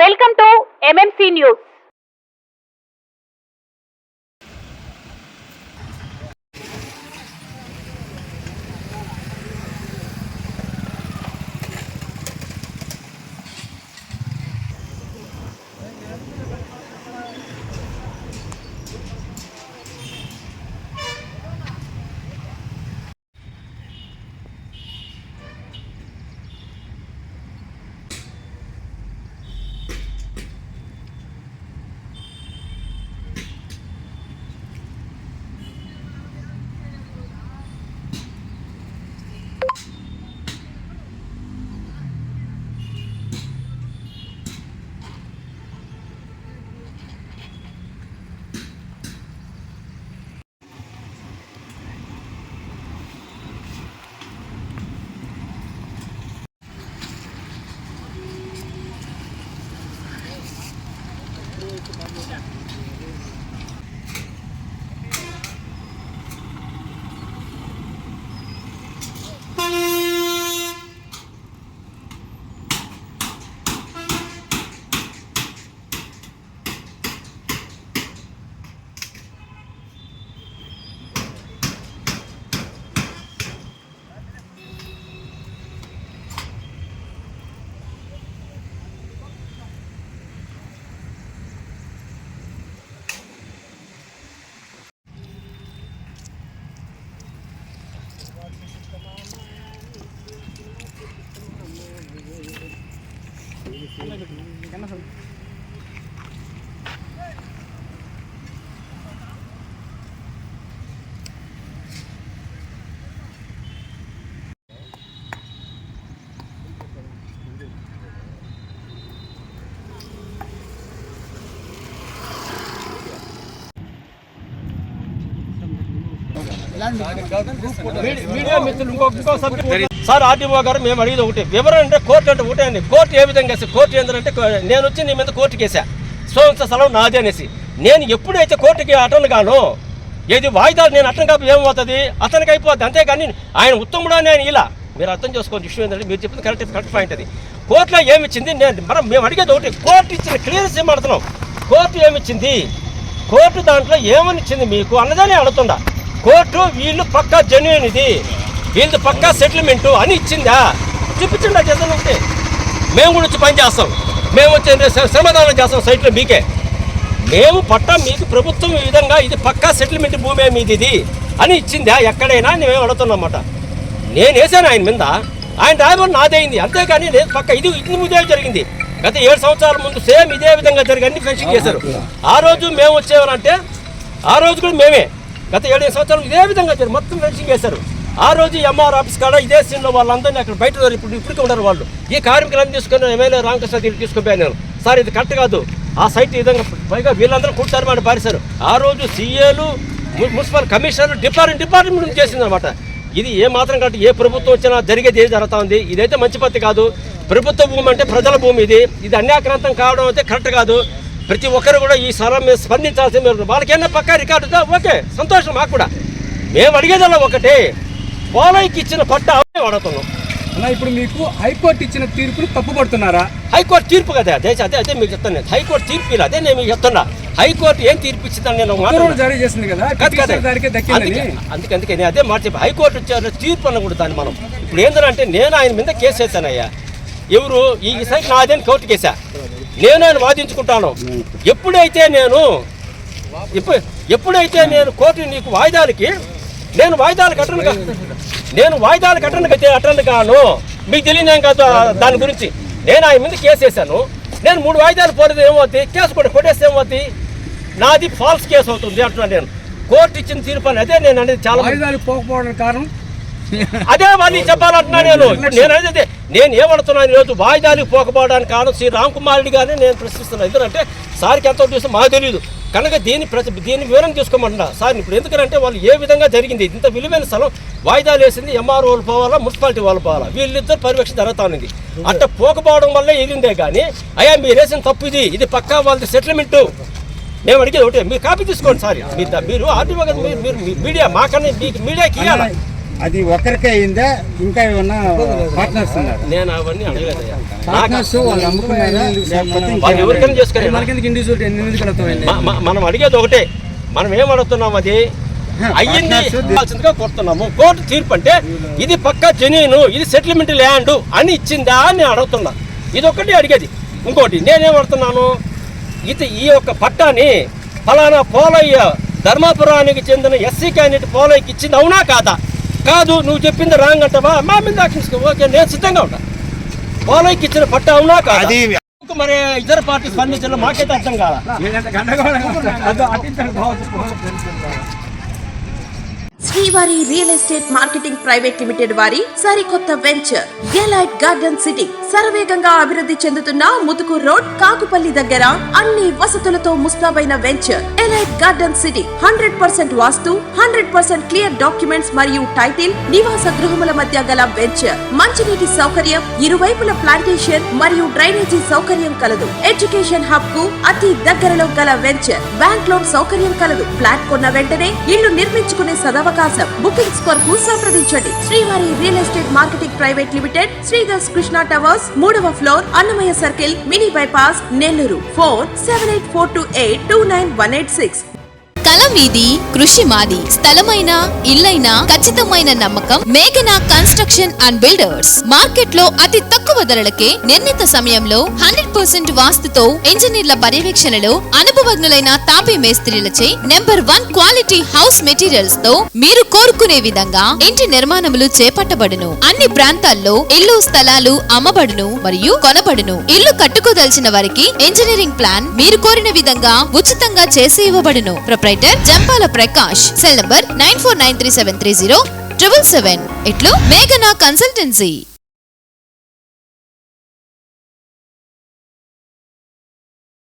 Welcome to MMC news. Sir RTO గారు మేము అడిగేది ఒకటి వివరణ అంటే కోర్టు అంటే ఒకటే అండి. కోర్టు ఏ విధంగా వేసి కోర్టు ఏంటంటే నేను వచ్చి నీ మీద కోర్టుకి వేసా సోంస స్థలం నాదే అనేసి. నేను ఎప్పుడైతే కోర్టుకి అటెండ్ గానో ఏది వాయిదాలు నేను అటెండ్ కాపు ఏమవుతుంది అతనికి అయిపోద్ది. అంతేగాని ఆయన ఉత్తముడు అని ఆయన ఇలా మీరు అర్థం చేసుకోండి. విషయం ఏంటంటే మీరు చెప్పింది కరెక్ట్ పాయింట్. అది కోర్టులో ఏమిచ్చింది మనం మేము అడిగేది ఒకటి. కోర్టు ఇచ్చిన క్లియరెన్స్ ఏమడుతున్నాం. కోర్టు ఏమిచ్చింది, కోర్టు దాంట్లో ఏమని ఇచ్చింది మీకు అన్నదానే అడుగుతుందా. కోర్టు వీళ్ళు పక్కా జెన్యూన్ ఇది వీళ్ళది పక్కా సెటిల్మెంటు అని ఇచ్చిందా చూపించండి. అది ఏదైనా ఉంటే మేము కూడా వచ్చి పని చేస్తాం. మేము వచ్చి శ్రమదానం చేస్తాం సైట్లో మీకే. మేము పట్టా మీకు ప్రభుత్వం ఈ విధంగా ఇది పక్కా సెటిల్మెంట్ భూమే మీది ఇది అని ఇచ్చిందా ఎక్కడైనా మేము అడుగుతున్నమాట. నేను వేసాను ఆయన మీద, ఆయన రాయబడి నాదైంది. అంతేగాని లేదు పక్క ఇది ఇదే జరిగింది. గత 7 సంవత్సరాల ముందు సేమ్ ఇదే విధంగా జరిగి అన్ని ఫెన్సింగ్ చేశారు. ఆ రోజు మేము వచ్చేవారంటే ఆ రోజు కూడా మేమే గత 7 సంవత్సరాలు ఇదే విధంగా మొత్తం ఫెన్సింగ్ చేశారు. ఆ రోజు ఎంఆర్ ఆఫీస్ కాడ ఇదే సీన్లో వాళ్ళందరినీ అక్కడ బయట ఇప్పటికీ ఉన్నారు వాళ్ళు. ఈ కార్మికులను తీసుకొని ఎమ్మెల్యే రామకృష్ణ దగ్గర తీసుకుపోయాను నేను. సార్ ఇది కరెక్ట్ కాదు, ఆ సైట్ ఈ విధంగా పైగా వీళ్ళందరూ కూర్చారు మాట పారేశారు. ఆ రోజు సీఏలు మున్సిపల్ కమిషనర్లు డిపార్ట్మెంట్ చేసింది అనమాట. ఇది ఏ మాత్రం కాబట్టి ఏ ప్రభుత్వం వచ్చినా జరిగేది ఏది జరుగుతూ ఉంది. ఇదైతే మంచి పద్ధతి కాదు. ప్రభుత్వ భూమి అంటే ప్రజల భూమి ఇది అన్యాక్రాంతం కావడం అయితే కరెక్ట్ కాదు. ప్రతి ఒక్కరు కూడా ఈ స్థలం మీద స్పందించాల్సింది. వాళ్ళకైనా పక్కా రికార్డుదా ఓకే సంతోషం. మాకు కూడా మేము అడిగేదల్లా ఒకటే, పోలైకి ఇచ్చిన పట్టా అడుగుతున్నాం. ఇప్పుడు మీకు హైకోర్టు ఇచ్చిన తీర్పును తప్పుపడుతున్నారా? హైకోర్టు తీర్పు కదా అదే మీకు చెప్తాను. నేను హైకోర్టు తీర్పు ఇలా అదే నేను మీకు చెప్తున్నా. హైకోర్టు ఏం తీర్పు ఇచ్చిందని నేను జారీ చేసింది కదా, అందుకే అదే మాట చెప్పి హైకోర్టు ఇచ్చారు తీర్పు అన్న కూడా దాన్ని మనం ఇప్పుడు ఏంటంటే నేను ఆయన మీద కేసు వేసానయ్యా. ఎవరు ఈ సైట్ నాదేని కోర్టుకి వేసా. నేను ఆయన వాదించుకుంటాను. ఎప్పుడైతే నేను కోర్టు నీకు వాయిదాలకి నేను వాయిదాలు అటెండ్ కాను. మీకు తెలియదేం కాదు దాని గురించి. నేను ఆయన మీద కేసు వేసాను. నేను 3 వాయిదాలు పోలేదు ఏమవుతుంది, కేసు కూడా కొట్టేస్తే ఏమవుతుంది, నాది ఫాల్స్ కేసు అవుతుంది అంటున్నాను. నేను కోర్టు ఇచ్చిన తీర్పు అని అదే నేను అనేది చాలా వాయిదాలు పోకపోవడానికి కారణం అదే వాళ్ళు చెప్పాలంటున్నా. నేను అదే నేను ఏమడుతున్నాను ఈరోజు వాయిదాలు పోకపోవడానికి కారణం శ్రీ రామ్ కుమార్ రెడ్డి గారిని నేను ప్రశ్నిస్తున్నాను. ఎందుకంటే సార్కి ఎంతో చూస్తే మాకు తెలియదు కనుక దీన్ని వివరణ తీసుకోమంటున్నా సార్. ఇప్పుడు ఎందుకంటే వాళ్ళు ఏ విధంగా జరిగింది ఇంత విలువైన స్థలం వాయిదాలు వేసింది ఎంఆర్ వాళ్ళు పోవాలా మున్సిపాలిటీ వాళ్ళు పోవాలా వీళ్ళిద్దరు పర్యవేక్షణ జరుగుతా ఉంది. అంటే పోకపోవడం వల్లే ఎదిరిందే కానీ అయ్యా మీరు వేసిన తప్పు ఇది పక్కా వాళ్ళది సెటిల్మెంటు. మేము అడిగేది ఒకటే, మీరు కాపీ తీసుకోండి సార్. మీరు ఆర్టీఓ గారు మీరు మీడియా మాకన్నా మీకు మీడియాకి ఇవ్వాలి. అది ఒకరికే అయిందా ఇంకా ఏమన్నా పార్ట్నర్స్ ఉన్నారు? నేను అవన్నీ అడగలేదయ్యా. పార్ట్నర్స్ వాళ్ళు అమ్ముకున్నారా లేకపోతే వాళ్ళు ఎవరికైనా చేసుకోవాలి. మనకి ఇండివిజువల్ మనం అడిగేది ఒకటే, మనం ఏం అడుగుతున్నాం, అది అయ్యింది ఇవ్వాల్సిందిగా కోరుతున్నాము. కోర్టు తీర్పు అంటే ఇది పక్కా జెన్యూన్, ఇది సెటిల్మెంట్ ల్యాండ్ అని ఇచ్చిందా అని నేను అడుగుతున్నా. ఇది ఒకటి అడిగేది. ఇంకోటి నేనేం అడుగుతున్నాను, ఇది ఈ యొక్క పట్టాని ఫలానా పోలయ్య ధర్మాపురానికి చెందిన ఎస్సీ క్యాండిడేట్ పోలయ్యకి ఇచ్చింది అవునా కాదా? కాదు, నువ్వు చెప్పింది రాంగ్ అంటావా? మా మీద యాక్షన్ ఓకే, నేను సిద్ధంగా ఉంటా. పోలయ్యకి ఇచ్చిన పట్ట అవునా కాదా? మరి ఇతర పార్టీ స్పందించడం మాకైతే అర్థం కాదా? శ్రీవారి real estate marketing private limited వారి సరికొత్త వెంచర్ ఎలైట్ గార్డెన్ సిటీ శరవేగంగా అభివృద్ధి చెందుతున్న ముతుకూర్ రోడ్ కాకుపల్లి దగ్గర అన్ని వసతులతో ముస్తాబైన వెంచర్ ఎలైట్ గార్డెన్ సిటీ 100% వాస్తు 100% క్లియర్ డాక్యుమెంట్స్ మరియు టైటిల్ నివాస గృహముల మధ్య గల వెంచర్. మంచినీటి సౌకర్యం, ఇరువైపుల ప్లాంటేషన్ మరియు డ్రైనేజీ సౌకర్యం కలదు. ఎడ్యుకేషన్ హబ్ కు అతి దగ్గరలో గల వెంచర్. బ్యాంక్ లోన్ సౌకర్యం కలదు. ఫ్లాట్ కొన్న వెంటనే ఇల్లు నిర్మించుకునే సదవకాశం. బుకింగ్స్ కొరకు సంప్రదించండి. Srivari real estate marketing private limited, Sridhar's Krishna towers, 3వ floor, Annamayya circle, mini bypass, Nellore. Phone 7842829186. కల మీది, కృషి మాది. స్థలమైన, ఇల్లైనా ఖచ్చితమైన నమ్మకం మేఘనా కన్స్ట్రక్షన్ అండ్ బిల్డర్స్. మార్కెట్ లో అతి తక్కువ ధరలకే నిర్ణీత సమయంలో 100% వాస్తుతో ఇంజనీర్ల పర్యవేక్షణలో అనుభవజ్ఞులైన తాపీ మేస్త్రీలచే #1 క్వాలిటీ హౌస్ మెటీరియల్స్ తో మీరు కోరుకునే విధంగా ఇంటి నిర్మాణములు చేపట్టబడును. అన్ని ప్రాంతాల్లో ఇల్లు స్థలాలు అమ్మబడును మరియు కొనబడును. ఇల్లు కట్టుకోదలిచిన వారికి ఇంజనీరింగ్ ప్లాన్ మీరు కోరిన విధంగా ఉచితంగా చేసి ఇవ్వబడును. జంపాల ప్రకాష్. Cell number 9493730777. ఇట్లు మేఘనా కన్సల్టెన్సీ.